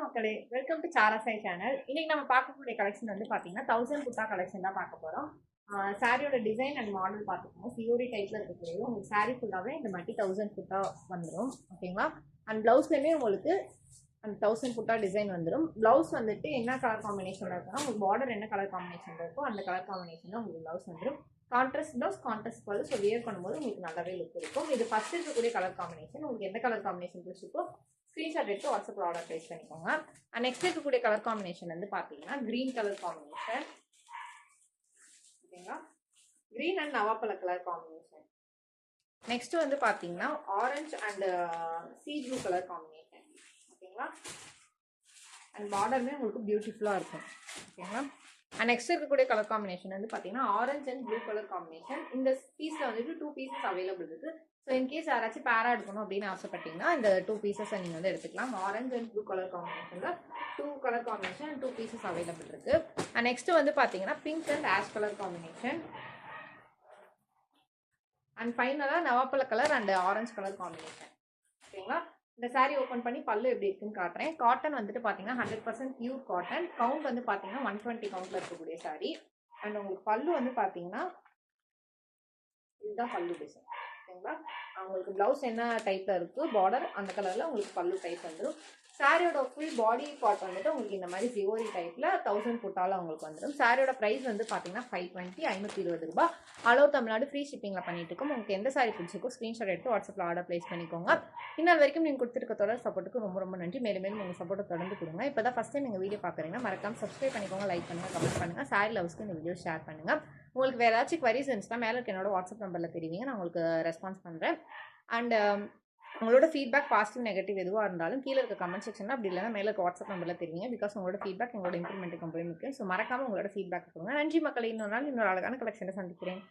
மக்களே, welcome to Sara Sai channel. இன்னைக்கு நம்ம பார்க்கக்கூடிய கலெக்ஷன் வந்து பார்த்தீங்கன்னா 1000 குர்தா கலெக்ஷன் தான் பார்க்க போகிறோம். சாரியோட டிசைன் அண்ட் மாடல் பார்த்துக்கோங்க. சிஓடி டைப்பில் இருக்கக்கூடிய உங்களுக்கு சாரி ஃபுல்லாகவே இந்த மாதிரி 1000 குர்தா வந்துடும். ஓகேங்களா? அண்ட் ப்ளவுஸ்லேயுமே உங்களுக்கு அந்த 1000 குர்தா டிசைன் வந்துடும். ப்ளவுஸ் வந்துட்டு என்ன கலர் காம்பினேஷனில் இருக்குன்னா உங்களுக்கு பார்டர் என்ன கலர் காம்பினேஷன் இருக்கோ அந்த கலர் காம்பினேஷனில் உங்களுக்கு ப்ளவுஸ் வந்துடும். கான்ட்ராஸ்ட் ப்ளவுஸ் கான்ட்ராஸ்ட் பல்லு. ஸோ வியர் பண்ணும்போது உங்களுக்கு நல்லாவே லுக் இருக்கும். இது ஃபர்ஸ்ட் இருக்கக்கூடிய கலர் காம்பினேஷன். உங்களுக்கு எந்த கலர் காம்பினேஷன் பிடிச்சிருக்கோ ஸ்க்ரீன்ஷாட் எடுத்து வாட்ஸ்அப்பில் ஆர்டர் ப்ளேஸ் பண்ணிக்கோங்க. அண்ட் நெக்ஸ்ட் இருக்கக்கூடிய கலர் காம்பினேஷன் வந்து பார்த்தீங்கன்னா க்ரீன் கலர் காம்பினேஷன். ஓகேங்களா? க்ரீன் அண்ட் நவாப்பழ கலர் காம்பினேஷன். நெக்ஸ்ட் வந்து பார்த்தீங்கன்னா orange and sea blue colour combination. ஓகேங்களா? அண்ட் பார்டருமே உங்களுக்கு பியூட்டிஃபுல்லாக இருக்கும். ஓகேங்களா? அண்ட் நெக்ஸ்ட் இருக்கக்கூடிய கலர் காம்பினேஷன் வந்து பார்த்தீங்கன்னா orange and blue colour combination. இந்த பீஸில் வந்துட்டு 2 பீசஸ் அவைலபிள் இருக்குது. ஸோ இன்கேஸ் யாராச்சும் பேரா எடுக்கணும் அப்படின்னு ஆசைப்பட்டீங்கன்னா இந்த 2 பீசஸை நீங்கள் வந்து எடுத்துக்கலாம். ஆரஞ்ச் அண்ட் ப்ளூ கலர் காம்பினேஷனில் 2 கலர் காம்பினேஷன் 2 பீசஸ் அவைலபிள் இருக்குது. அண்ட் நெக்ஸ்ட் வந்து பார்த்தீங்கன்னா pink and ash colour combination. And ஃபைனலாக நவாப்பழ colour and orange colour combination. ஓகேங்களா? இந்த சாரீ ஓப்பன் பண்ணி பல்லு எப்படி இருக்குன்னு காட்டுறேன். காட்டன் வந்துட்டு பார்த்தீங்கன்னா 100% பியூர் காட்டன். கவுண்ட் வந்து பார்த்தீங்கன்னா 120 கவுண்ட்ல இருக்கக்கூடிய சாரீ. அண்ட் உங்களுக்கு பல்லு வந்து பார்த்தீங்கன்னா இதுதான் பல்லு டிசைன். ஓகேங்களா? உங்களுக்கு ப்ளவுஸ் என்ன டைப்ல இருக்கு பார்டர் அந்த கலர்ல உங்களுக்கு பல்லு டைப் வந்துடும். சாரியோட ஃபுல் பாடி பார்ட் வந்துட்டு உங்களுக்கு இந்த மாதிரி ஜிவோரி டைப்ல 1000 புட்டால உங்களுக்கு வந்துடும். சாரியோட பிரைஸ் வந்து பார்த்தீங்கன்னா 520 520 ரூபாய். ஆல் ஓவர் தமிழ்நாடு ஃப்ரீ ஷிப்பிங்ல பண்ணிட்டு இருக்கோம். உங்களுக்கு எந்த சாரி பிடிச்சிருக்கோ ஸ்க்ரீன்ஷாட் எடுத்து வாட்ஸ்அப்ல ஆர்டர் பிளேஸ் பண்ணிக்கோங்க. இன்னொரு வரைக்கும் நீங்கள் கொடுத்துருக்க தொடர் சப்போர்ட்டுக்கு ரொம்ப ரொம்ப நன்றி. மேலும் மேலும் உங்கள் சப்போர்ட்டை தொடர்ந்து கொடுங்க. இப்போ தான் ஃபஸ்ட் டைம் எங்கள் வீடியோ பார்க்குறீங்கன்னா மறக்காம சப்ஸ்கிரைப் பண்ணிக்கோங்க, லைக் பண்ணுங்க, கமெண்ட் பண்ணுங்க. சாரி லவ்ஸ்க்கு இந்த வீடியோ ஷேர் பண்ணுங்க. உங்களுக்கு வேறு ஏதாச்சும் குவரிஸ் இருந்துச்சுன்னா மேலே இருக்க என்னோட வாட்ஸ்அப் நம்பரில் தெரிவிங்க, நான் உங்களுக்கு ரெஸ்பான்ஸ் பண்ணுறேன். அண்ட் உங்களோட ஃபீட்பேக் பாசிட்டிவ் நெகட்டிவ் எதுவாக இருந்தாலும் கீழே இருக்க கமெண்ட் செக்ஷனில் அப்படி இல்லைனா மேலே இருக்க வாட்ஸ்அப் நம்பரில் தெரிவிங்க. பிகாஸ் உங்களோட ஃபீட்பேக் எங்களோட இம்ப்ரூவ்மெண்ட்டுக்கு ரொம்ப முக்கியம். ஸோ மறக்காமல் உங்களோட ஃபீட்பேக் கொடுங்க. நன்றி மக்களை. இன்னொரு நாள் இன்னொரு அழகான கலெக்ஷனை சந்திக்கிறேன்.